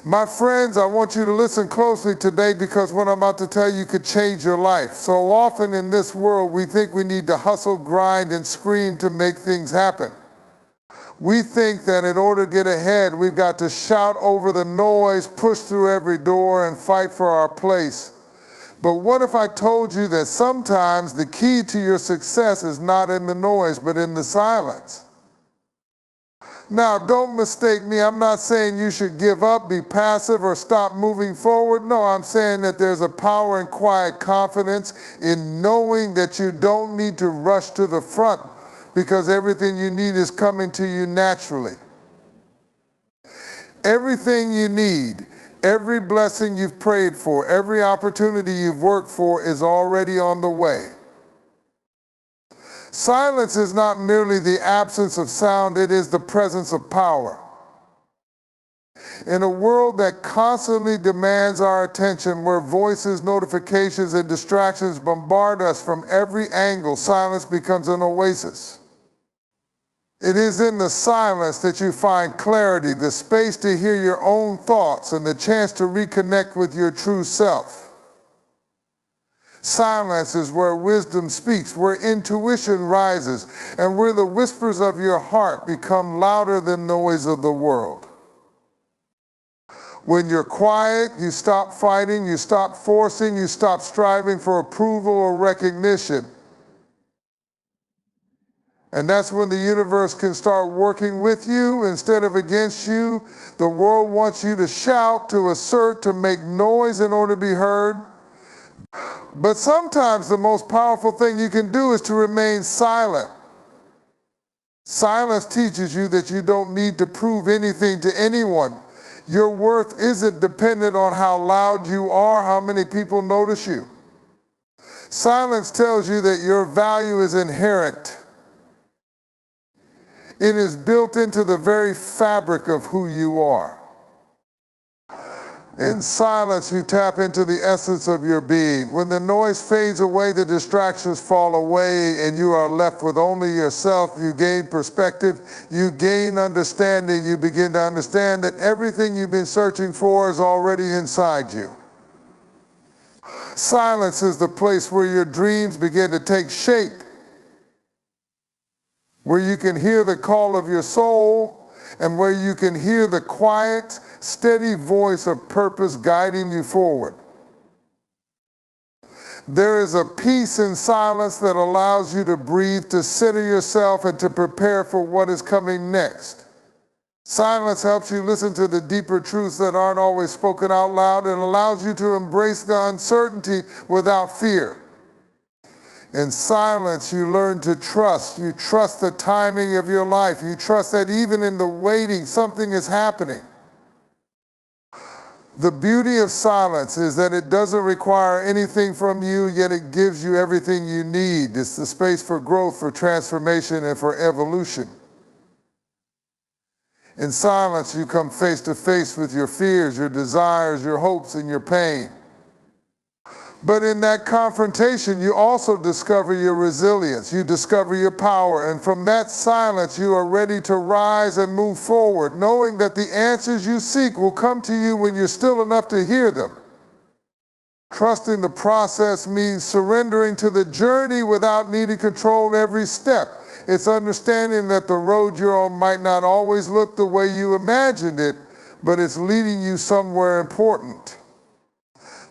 My friends, I want you to listen closely today because what I'm about to tell you could change your life. So often in this world, we think we need to hustle, grind, and scream to make things happen. We think that in order to get ahead, we've got to shout over the noise, push through every door, and fight for our place. But what if I told you that sometimes the key to your success is not in the noise, but in the silence? Now, don't mistake me. I'm not saying you should give up, be passive, or stop moving forward. No, I'm saying that there's a power and quiet confidence in knowing that you don't need to rush to the front because everything you need is coming to you naturally. Everything you need, every blessing you've prayed for, every opportunity you've worked for is already on the way. Silence is not merely the absence of sound, it is the presence of power. In a world that constantly demands our attention, where voices, notifications, and distractions bombard us from every angle, silence becomes an oasis. It is in the silence that you find clarity, the space to hear your own thoughts, and the chance to reconnect with your true self. Silence is where wisdom speaks, where intuition rises, and where the whispers of your heart become louder than the noise of the world. When you're quiet, you stop fighting, you stop forcing, you stop striving for approval or recognition. And that's when the universe can start working with you instead of against you. The world wants you to shout, to assert, to make noise in order to be heard. But sometimes the most powerful thing you can do is to remain silent. Silence teaches you that you don't need to prove anything to anyone. Your worth isn't dependent on how loud you are, how many people notice you. Silence tells you that your value is inherent. It is built into the very fabric of who you are. In silence, you tap into the essence of your being. When the noise fades away, the distractions fall away, and you are left with only yourself, you gain perspective, you gain understanding, you begin to understand that everything you've been searching for is already inside you. Silence is the place where your dreams begin to take shape, where you can hear the call of your soul, and where you can hear the quiet, steady voice of purpose guiding you forward. There is a peace in silence that allows you to breathe, to center yourself, and to prepare for what is coming next. Silence helps you listen to the deeper truths that aren't always spoken out loud and allows you to embrace the uncertainty without fear. In silence, you learn to trust. You trust the timing of your life. You trust that even in the waiting, something is happening. The beauty of silence is that it doesn't require anything from you, yet it gives you everything you need. It's the space for growth, for transformation, and for evolution. In silence, you come face to face with your fears, your desires, your hopes, and your pain. But in that confrontation, you also discover your resilience. You discover your power. And from that silence, you are ready to rise and move forward, knowing that the answers you seek will come to you when you're still enough to hear them. Trusting the process means surrendering to the journey without needing control every step. It's understanding that the road you're on might not always look the way you imagined it, but it's leading you somewhere important.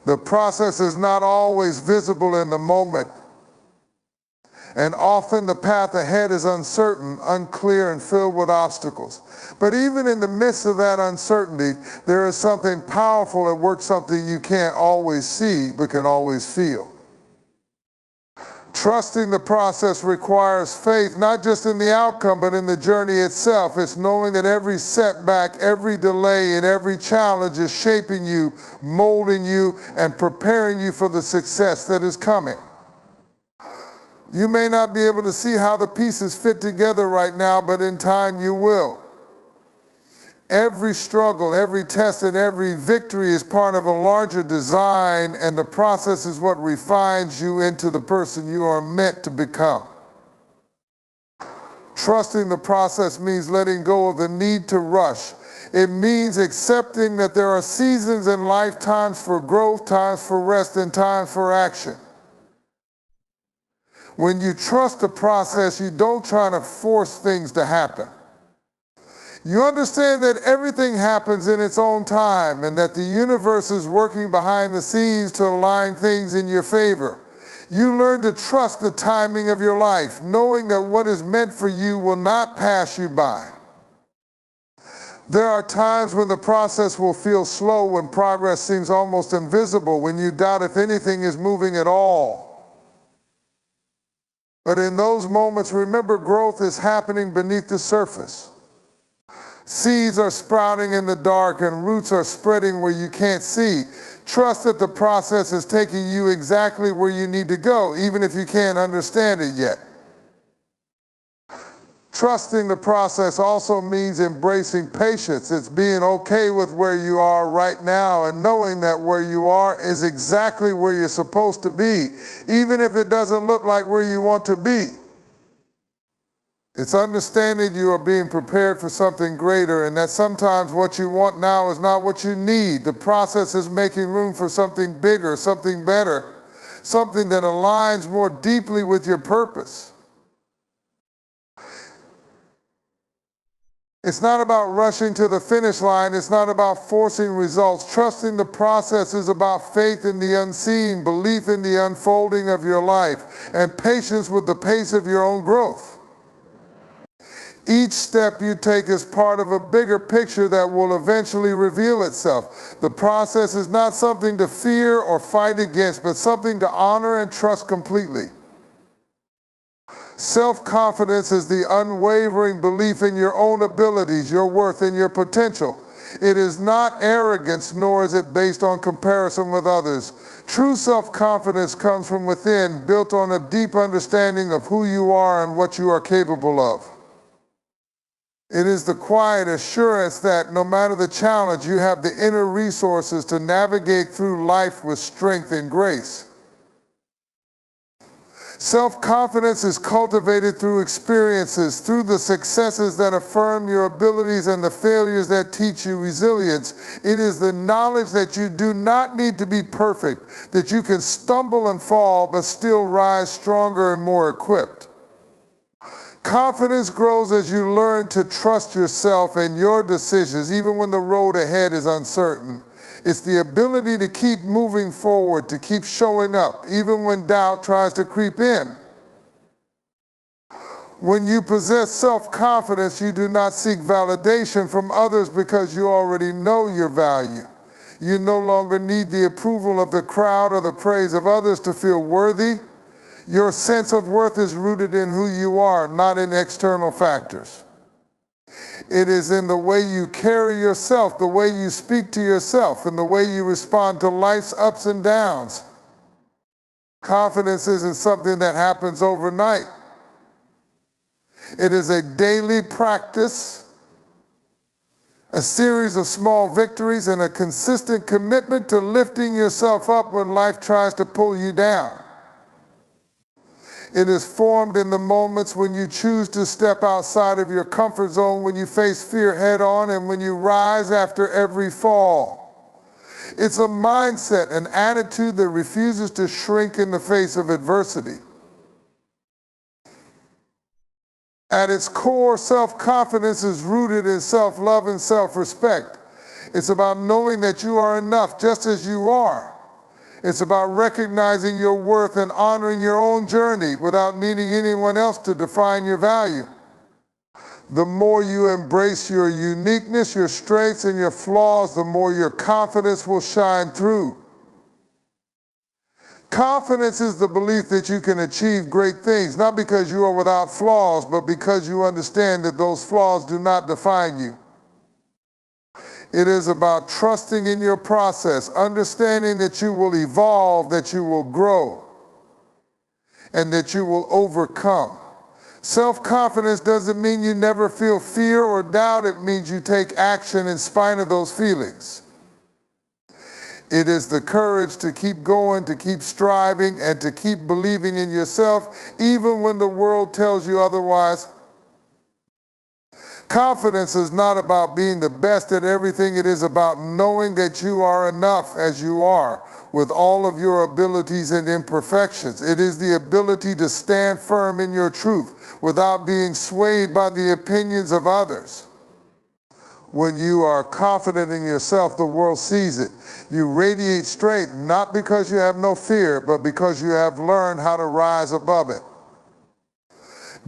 The process is not always visible in the moment, and often the path ahead is uncertain, unclear, and filled with obstacles. But even in the midst of that uncertainty, there is something powerful at work, something you can't always see, but can always feel. Trusting the process requires faith, not just in the outcome, but in the journey itself. It's knowing that every setback, every delay, and every challenge is shaping you, molding you, and preparing you for the success that is coming. You may not be able to see how the pieces fit together right now, but in time you will. Every struggle, every test, and every victory is part of a larger design, and the process is what refines you into the person you are meant to become. Trusting the process means letting go of the need to rush. It means accepting that there are seasons in life, times for growth, times for rest, and times for action. When you trust the process, you don't try to force things to happen. You understand that everything happens in its own time and that the universe is working behind the scenes to align things in your favor. You learn to trust the timing of your life, knowing that what is meant for you will not pass you by. There are times when the process will feel slow, when progress seems almost invisible, when you doubt if anything is moving at all. But in those moments, remember, growth is happening beneath the surface. Seeds are sprouting in the dark and roots are spreading where you can't see. Trust that the process is taking you exactly where you need to go, even if you can't understand it yet. Trusting the process also means embracing patience. It's being okay with where you are right now and knowing that where you are is exactly where you're supposed to be, even if it doesn't look like where you want to be. It's understanding you are being prepared for something greater and that sometimes what you want now is not what you need. The process is making room for something bigger, something better, something that aligns more deeply with your purpose. It's not about rushing to the finish line. It's not about forcing results. Trusting the process is about faith in the unseen, belief in the unfolding of your life, and patience with the pace of your own growth. Each step you take is part of a bigger picture that will eventually reveal itself. The process is not something to fear or fight against, but something to honor and trust completely. Self-confidence is the unwavering belief in your own abilities, your worth, and your potential. It is not arrogance, nor is it based on comparison with others. True self-confidence comes from within, built on a deep understanding of who you are and what you are capable of. It is the quiet assurance that no matter the challenge, you have the inner resources to navigate through life with strength and grace. Self-confidence is cultivated through experiences, through the successes that affirm your abilities and the failures that teach you resilience. It is the knowledge that you do not need to be perfect, that you can stumble and fall but still rise stronger and more equipped. Confidence grows as you learn to trust yourself and your decisions, even when the road ahead is uncertain. It's the ability to keep moving forward, to keep showing up, even when doubt tries to creep in. When you possess self-confidence, you do not seek validation from others because you already know your value. You no longer need the approval of the crowd or the praise of others to feel worthy. Your sense of worth is rooted in who you are, not in external factors. It is in the way you carry yourself, the way you speak to yourself, and the way you respond to life's ups and downs. Confidence isn't something that happens overnight. It is a daily practice, a series of small victories, and a consistent commitment to lifting yourself up when life tries to pull you down. It is formed in the moments when you choose to step outside of your comfort zone, when you face fear head on, and when you rise after every fall. It's a mindset, an attitude that refuses to shrink in the face of adversity. At its core, self-confidence is rooted in self-love and self-respect. It's about knowing that you are enough just as you are. It's about recognizing your worth and honoring your own journey without needing anyone else to define your value. The more you embrace your uniqueness, your strengths, and your flaws, the more your confidence will shine through. Confidence is the belief that you can achieve great things, not because you are without flaws, but because you understand that those flaws do not define you. It is about trusting in your process, understanding that you will evolve, that you will grow, and that you will overcome. Self-confidence doesn't mean you never feel fear or doubt. It means you take action in spite of those feelings. It is the courage to keep going, to keep striving, and to keep believing in yourself, even when the world tells you otherwise. Confidence is not about being the best at everything. It is about knowing that you are enough as you are, with all of your abilities and imperfections. It is the ability to stand firm in your truth without being swayed by the opinions of others. When you are confident in yourself, the world sees it. You radiate strength, not because you have no fear, but because you have learned how to rise above it.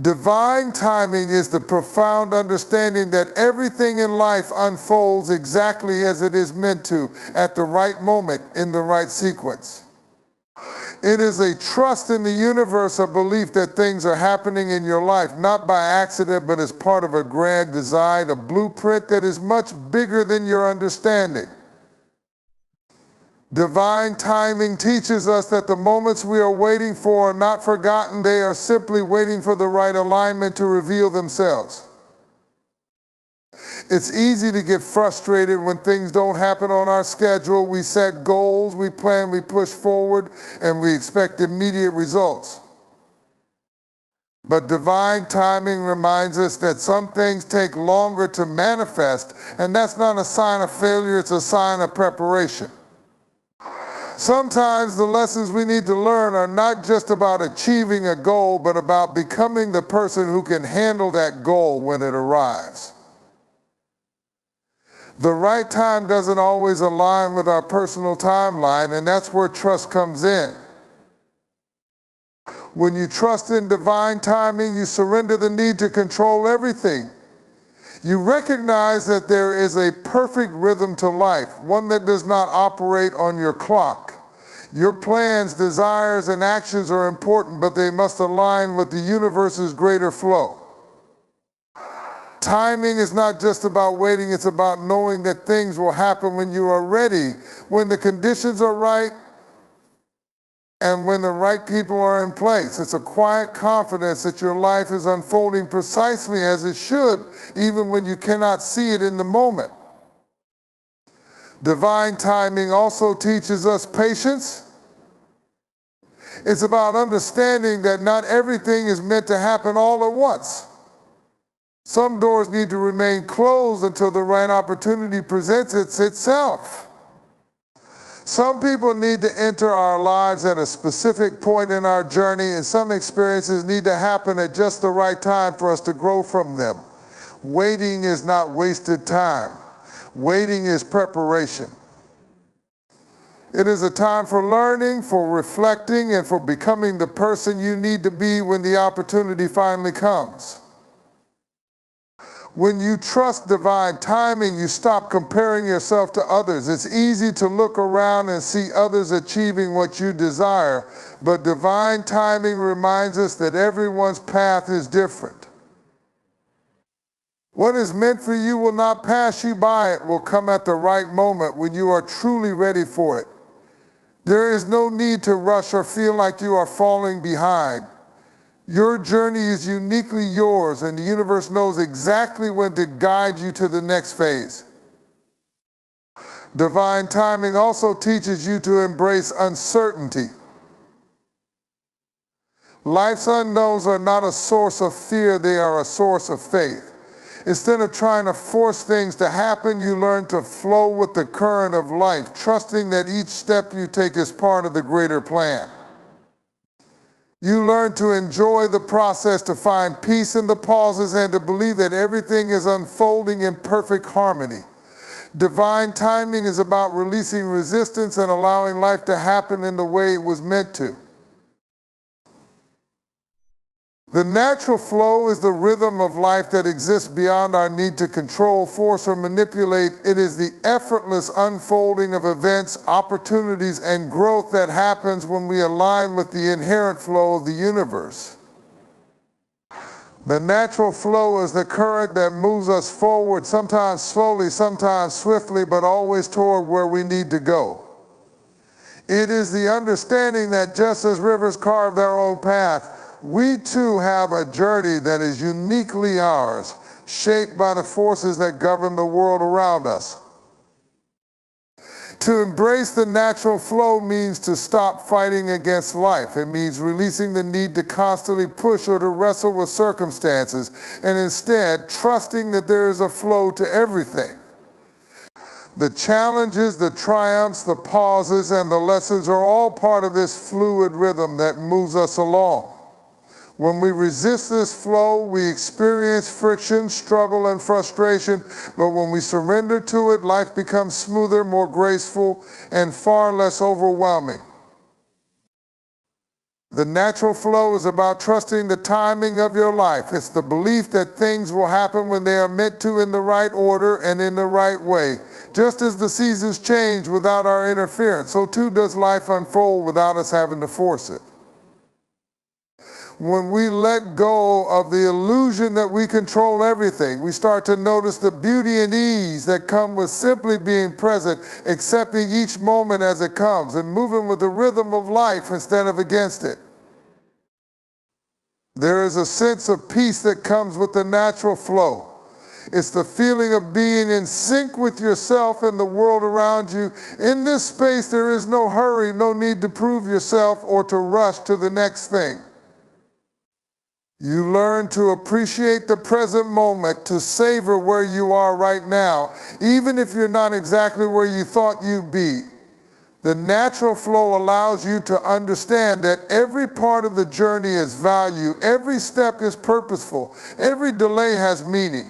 Divine timing is the profound understanding that everything in life unfolds exactly as it is meant to, at the right moment, in the right sequence. It is a trust in the universe, a belief that things are happening in your life, not by accident, but as part of a grand design, a blueprint that is much bigger than your understanding. Divine timing teaches us that the moments we are waiting for are not forgotten. They are simply waiting for the right alignment to reveal themselves. It's easy to get frustrated when things don't happen on our schedule. We set goals, we plan, we push forward, and we expect immediate results. But divine timing reminds us that some things take longer to manifest, and that's not a sign of failure, it's a sign of preparation. Sometimes the lessons we need to learn are not just about achieving a goal, but about becoming the person who can handle that goal when it arrives. The right time doesn't always align with our personal timeline, and that's where trust comes in. When you trust in divine timing, you surrender the need to control everything. You recognize that there is a perfect rhythm to life, one that does not operate on your clock. Your plans, desires, and actions are important, but they must align with the universe's greater flow. Timing is not just about waiting, it's about knowing that things will happen when you are ready, when the conditions are right, and when the right people are in place. It's a quiet confidence that your life is unfolding precisely as it should, even when you cannot see it in the moment. Divine timing also teaches us patience. It's about understanding that not everything is meant to happen all at once. Some doors need to remain closed until the right opportunity presents itself. Some people need to enter our lives at a specific point in our journey, and some experiences need to happen at just the right time for us to grow from them. Waiting is not wasted time. Waiting is preparation. It is a time for learning, for reflecting, and for becoming the person you need to be when the opportunity finally comes. When you trust divine timing, you stop comparing yourself to others. It's easy to look around and see others achieving what you desire, but divine timing reminds us that everyone's path is different. What is meant for you will not pass you by. It will come at the right moment when you are truly ready for it. There is no need to rush or feel like you are falling behind. Your journey is uniquely yours, and the universe knows exactly when to guide you to the next phase. Divine timing also teaches you to embrace uncertainty. Life's unknowns are not a source of fear, they are a source of faith. Instead of trying to force things to happen, you learn to flow with the current of life, trusting that each step you take is part of the greater plan. You learn to enjoy the process, to find peace in the pauses, and to believe that everything is unfolding in perfect harmony. Divine timing is about releasing resistance and allowing life to happen in the way it was meant to. The natural flow is the rhythm of life that exists beyond our need to control, force, or manipulate. It is the effortless unfolding of events, opportunities, and growth that happens when we align with the inherent flow of the universe. The natural flow is the current that moves us forward, sometimes slowly, sometimes swiftly, but always toward where we need to go. It is the understanding that just as rivers carve their own path, we too have a journey that is uniquely ours, shaped by the forces that govern the world around us. To embrace the natural flow means to stop fighting against life. It means releasing the need to constantly push or to wrestle with circumstances, and instead trusting that there is a flow to everything. The challenges, the triumphs, the pauses, and the lessons are all part of this fluid rhythm that moves us along. When we resist this flow, we experience friction, struggle, and frustration, but when we surrender to it, life becomes smoother, more graceful, and far less overwhelming. The natural flow is about trusting the timing of your life. It's the belief that things will happen when they are meant to, in the right order and in the right way. Just as the seasons change without our interference, so too does life unfold without us having to force it. When we let go of the illusion that we control everything, we start to notice the beauty and ease that come with simply being present, accepting each moment as it comes, and moving with the rhythm of life instead of against it. There is a sense of peace that comes with the natural flow. It's the feeling of being in sync with yourself and the world around you. In this space, there is no hurry, no need to prove yourself or to rush to the next thing. You learn to appreciate the present moment, to savor where you are right now, even if you're not exactly where you thought you'd be. The natural flow allows you to understand that every part of the journey is value, every step is purposeful, every delay has meaning.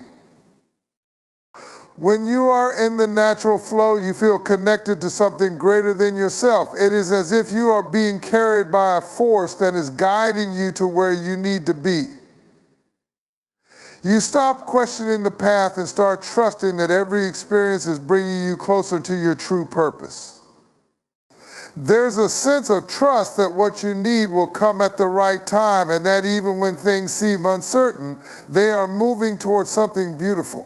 When you are in the natural flow, you feel connected to something greater than yourself. It is as if you are being carried by a force that is guiding you to where you need to be. You stop questioning the path and start trusting that every experience is bringing you closer to your true purpose. There's a sense of trust that what you need will come at the right time, and that even when things seem uncertain, they are moving towards something beautiful.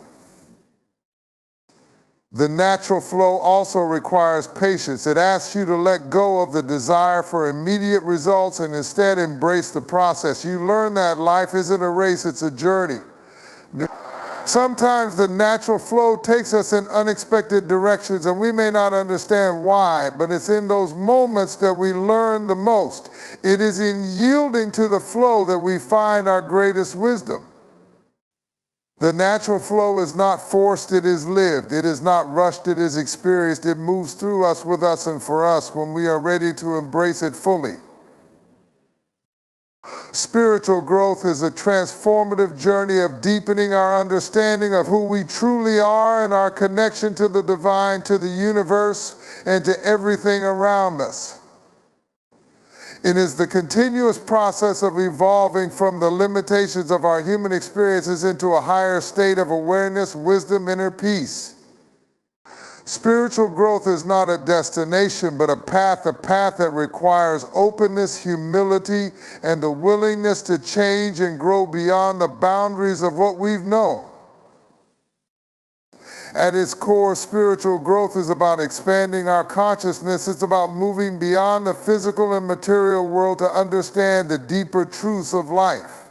The natural flow also requires patience. It asks you to let go of the desire for immediate results and instead embrace the process. You learn that life isn't a race, it's a journey. Sometimes the natural flow takes us in unexpected directions, and we may not understand why, but it's in those moments that we learn the most. It is in yielding to the flow that we find our greatest wisdom. The natural flow is not forced, it is lived. It is not rushed, it is experienced. It moves through us, with us, and for us when we are ready to embrace it fully. Spiritual growth is a transformative journey of deepening our understanding of who we truly are and our connection to the divine, to the universe, and to everything around us. It is the continuous process of evolving from the limitations of our human experiences into a higher state of awareness, wisdom, inner peace. Spiritual growth is not a destination, but a path that requires openness, humility, and the willingness to change and grow beyond the boundaries of what we've known. At its core, spiritual growth is about expanding our consciousness. It's about moving beyond the physical and material world to understand the deeper truths of life.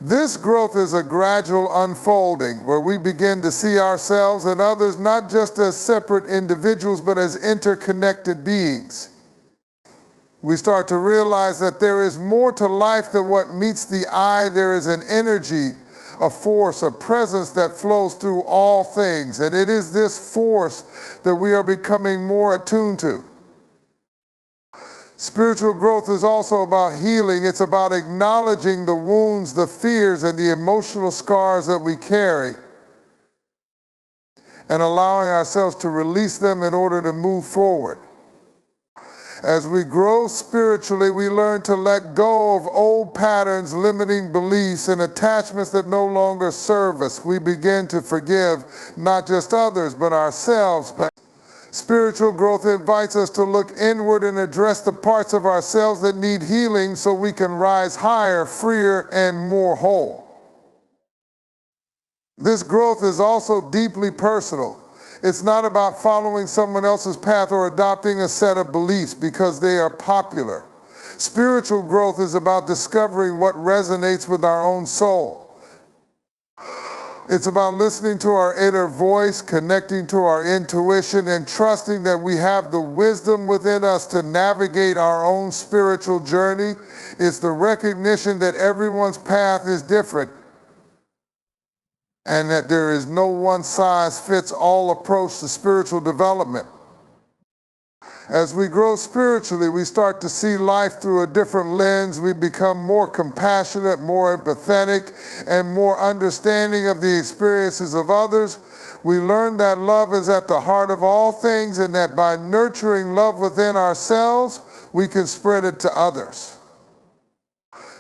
This growth is a gradual unfolding where we begin to see ourselves and others not just as separate individuals, but as interconnected beings. We start to realize that there is more to life than what meets the eye. There is an energy, a force, a presence that flows through all things. And it is this force that we are becoming more attuned to. Spiritual growth is also about healing. It's about acknowledging the wounds, the fears, and the emotional scars that we carry, and allowing ourselves to release them in order to move forward. As we grow spiritually, we learn to let go of old patterns, limiting beliefs, and attachments that no longer serve us. We begin to forgive not just others, but ourselves. Spiritual growth invites us to look inward and address the parts of ourselves that need healing so we can rise higher, freer, and more whole. This growth is also deeply personal. It's not about following someone else's path or adopting a set of beliefs because they are popular. Spiritual growth is about discovering what resonates with our own soul. It's about listening to our inner voice, connecting to our intuition, and trusting that we have the wisdom within us to navigate our own spiritual journey. It's the recognition that everyone's path is different and that there is no one-size-fits-all approach to spiritual development. As we grow spiritually, we start to see life through a different lens. We become more compassionate, more empathetic, and more understanding of the experiences of others. We learn that love is at the heart of all things, and that by nurturing love within ourselves, we can spread it to others.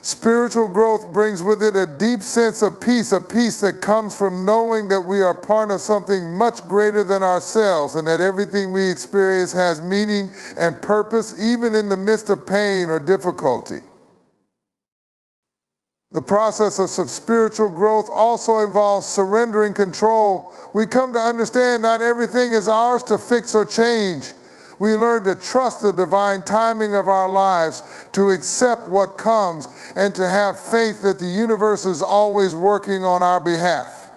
Spiritual growth brings with it a deep sense of peace, a peace that comes from knowing that we are part of something much greater than ourselves, and that everything we experience has meaning and purpose, even in the midst of pain or difficulty. The process of spiritual growth also involves surrendering control. We come to understand not everything is ours to fix or change. We learn to trust the divine timing of our lives, to accept what comes, and to have faith that the universe is always working on our behalf.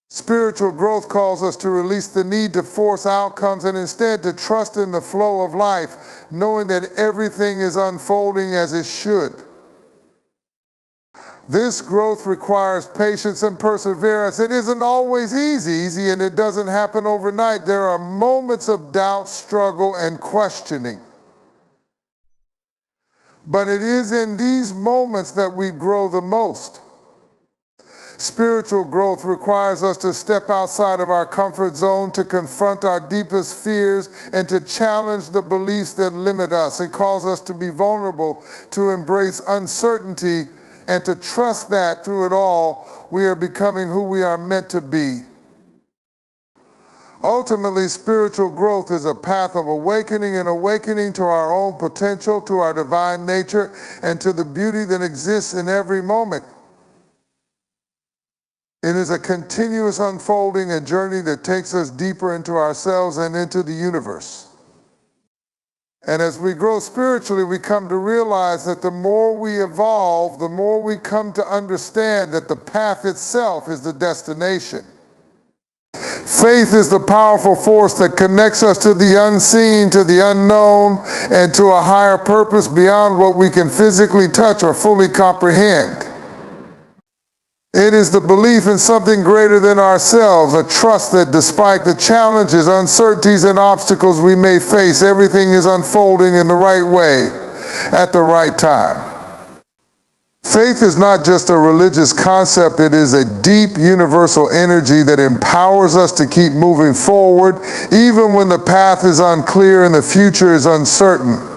Spiritual growth calls us to release the need to force outcomes and instead to trust in the flow of life, knowing that everything is unfolding as it should. This growth requires patience and perseverance. It isn't always easy, and it doesn't happen overnight. There are moments of doubt, struggle, and questioning. But it is in these moments that we grow the most. Spiritual growth requires us to step outside of our comfort zone, to confront our deepest fears, and to challenge the beliefs that limit us. It calls us to be vulnerable, to embrace uncertainty, and to trust that through it all, we are becoming who we are meant to be. Ultimately, spiritual growth is a path of awakening, and awakening to our own potential, to our divine nature, and to the beauty that exists in every moment. It is a continuous unfolding, a journey that takes us deeper into ourselves and into the universe. And as we grow spiritually, we come to realize that the more we evolve, the more we come to understand that the path itself is the destination. Faith is the powerful force that connects us to the unseen, to the unknown, and to a higher purpose beyond what we can physically touch or fully comprehend. It is the belief in something greater than ourselves, a trust that despite the challenges, uncertainties, and obstacles we may face, everything is unfolding in the right way, at the right time. Faith is not just a religious concept, it is a deep universal energy that empowers us to keep moving forward, even when the path is unclear and the future is uncertain.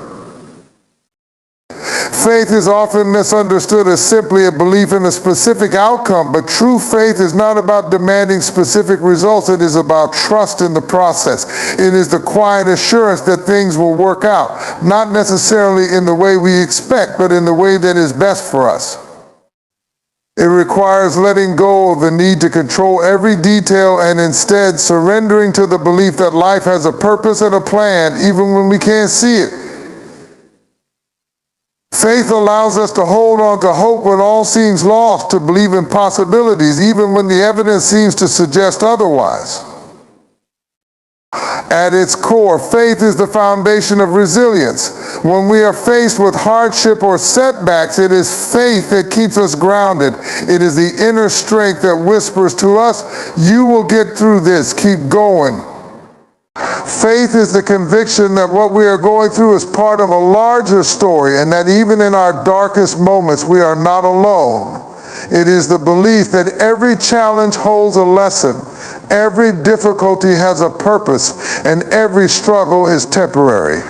Faith is often misunderstood as simply a belief in a specific outcome, but true faith is not about demanding specific results. It is about trust in the process. It is the quiet assurance that things will work out, not necessarily in the way we expect, but in the way that is best for us. It requires letting go of the need to control every detail and instead surrendering to the belief that life has a purpose and a plan, even when we can't see it. Faith allows us to hold on to hope when all seems lost, to believe in possibilities, even when the evidence seems to suggest otherwise. At its core, faith is the foundation of resilience. When we are faced with hardship or setbacks, it is faith that keeps us grounded. It is the inner strength that whispers to us, "You will get through this, keep going." Faith is the conviction that what we are going through is part of a larger story, and that even in our darkest moments, we are not alone. It is the belief that every challenge holds a lesson, every difficulty has a purpose, and every struggle is temporary.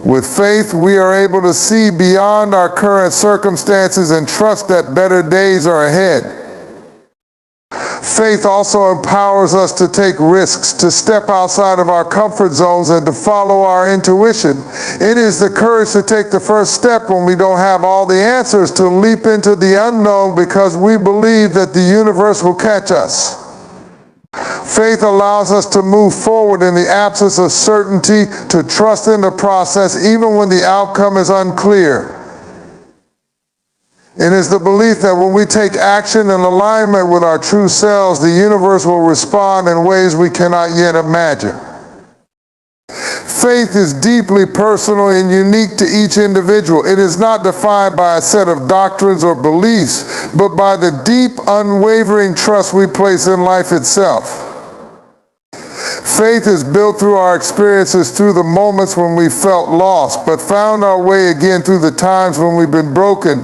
With faith, we are able to see beyond our current circumstances and trust that better days are ahead. Faith also empowers us to take risks, to step outside of our comfort zones, and to follow our intuition. It is the courage to take the first step when we don't have all the answers, to leap into the unknown because we believe that the universe will catch us. Faith allows us to move forward in the absence of certainty, to trust in the process even when the outcome is unclear. It is the belief that when we take action in alignment with our true selves, the universe will respond in ways we cannot yet imagine. Faith is deeply personal and unique to each individual. It is not defined by a set of doctrines or beliefs, but by the deep, unwavering trust we place in life itself. Faith is built through our experiences, through the moments when we felt lost, but found our way again through the times when we've been broken,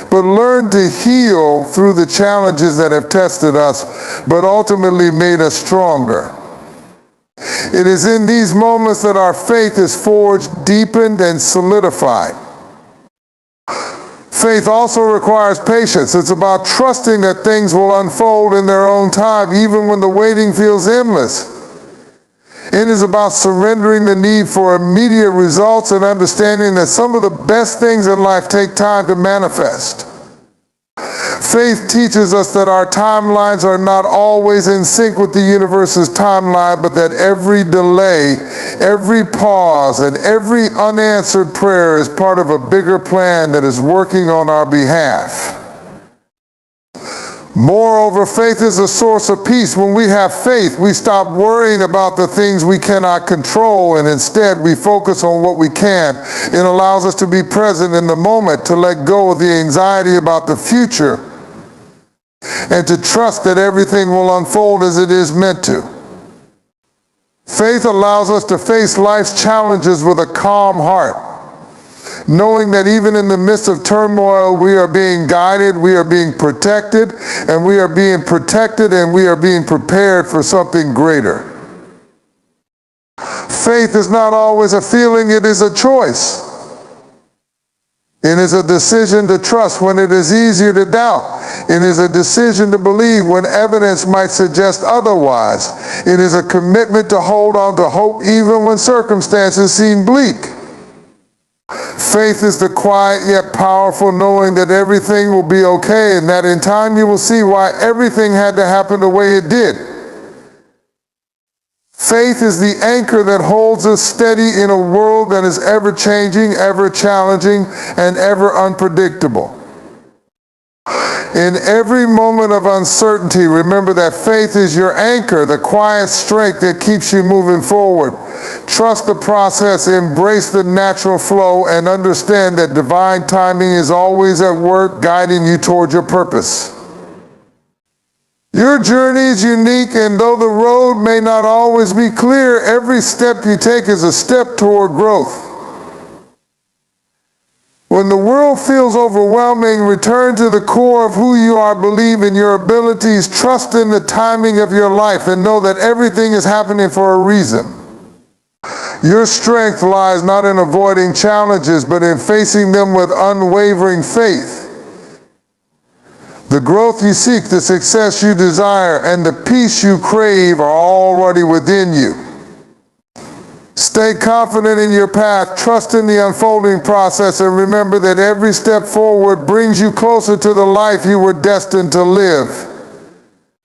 but learned to heal through the challenges that have tested us, but ultimately made us stronger. It is in these moments that our faith is forged, deepened, and solidified. Faith also requires patience. It's about trusting that things will unfold in their own time, even when the waiting feels endless. It is about surrendering the need for immediate results and understanding that some of the best things in life take time to manifest. Faith teaches us that our timelines are not always in sync with the universe's timeline, but that every delay, every pause, and every unanswered prayer is part of a bigger plan that is working on our behalf. Moreover, faith is a source of peace. When we have faith, we stop worrying about the things we cannot control, and instead we focus on what we can. It allows us to be present in the moment, to let go of the anxiety about the future, and to trust that everything will unfold as it is meant to. Faith allows us to face life's challenges with a calm heart, knowing that even in the midst of turmoil, we are being guided, we are being protected, and we are being prepared for something greater. Faith is not always a feeling, it is a choice. It is a decision to trust when it is easier to doubt. It is a decision to believe when evidence might suggest otherwise. It is a commitment to hold on to hope even when circumstances seem bleak. Faith is the quiet yet powerful knowing that everything will be okay, and that in time you will see why everything had to happen the way it did. Faith is the anchor that holds us steady in a world that is ever changing, ever challenging, and ever unpredictable. In every moment of uncertainty, remember that faith is your anchor, the quiet strength that keeps you moving forward. Trust the process, embrace the natural flow, and understand that divine timing is always at work guiding you toward your purpose. Your journey is unique, and though the road may not always be clear, every step you take is a step toward growth. When the world feels overwhelming, return to the core of who you are, believe in your abilities, trust in the timing of your life, and know that everything is happening for a reason. Your strength lies not in avoiding challenges, but in facing them with unwavering faith. The growth you seek, the success you desire, and the peace you crave are already within you. Stay confident in your path, trust in the unfolding process, and remember that every step forward brings you closer to the life you were destined to live.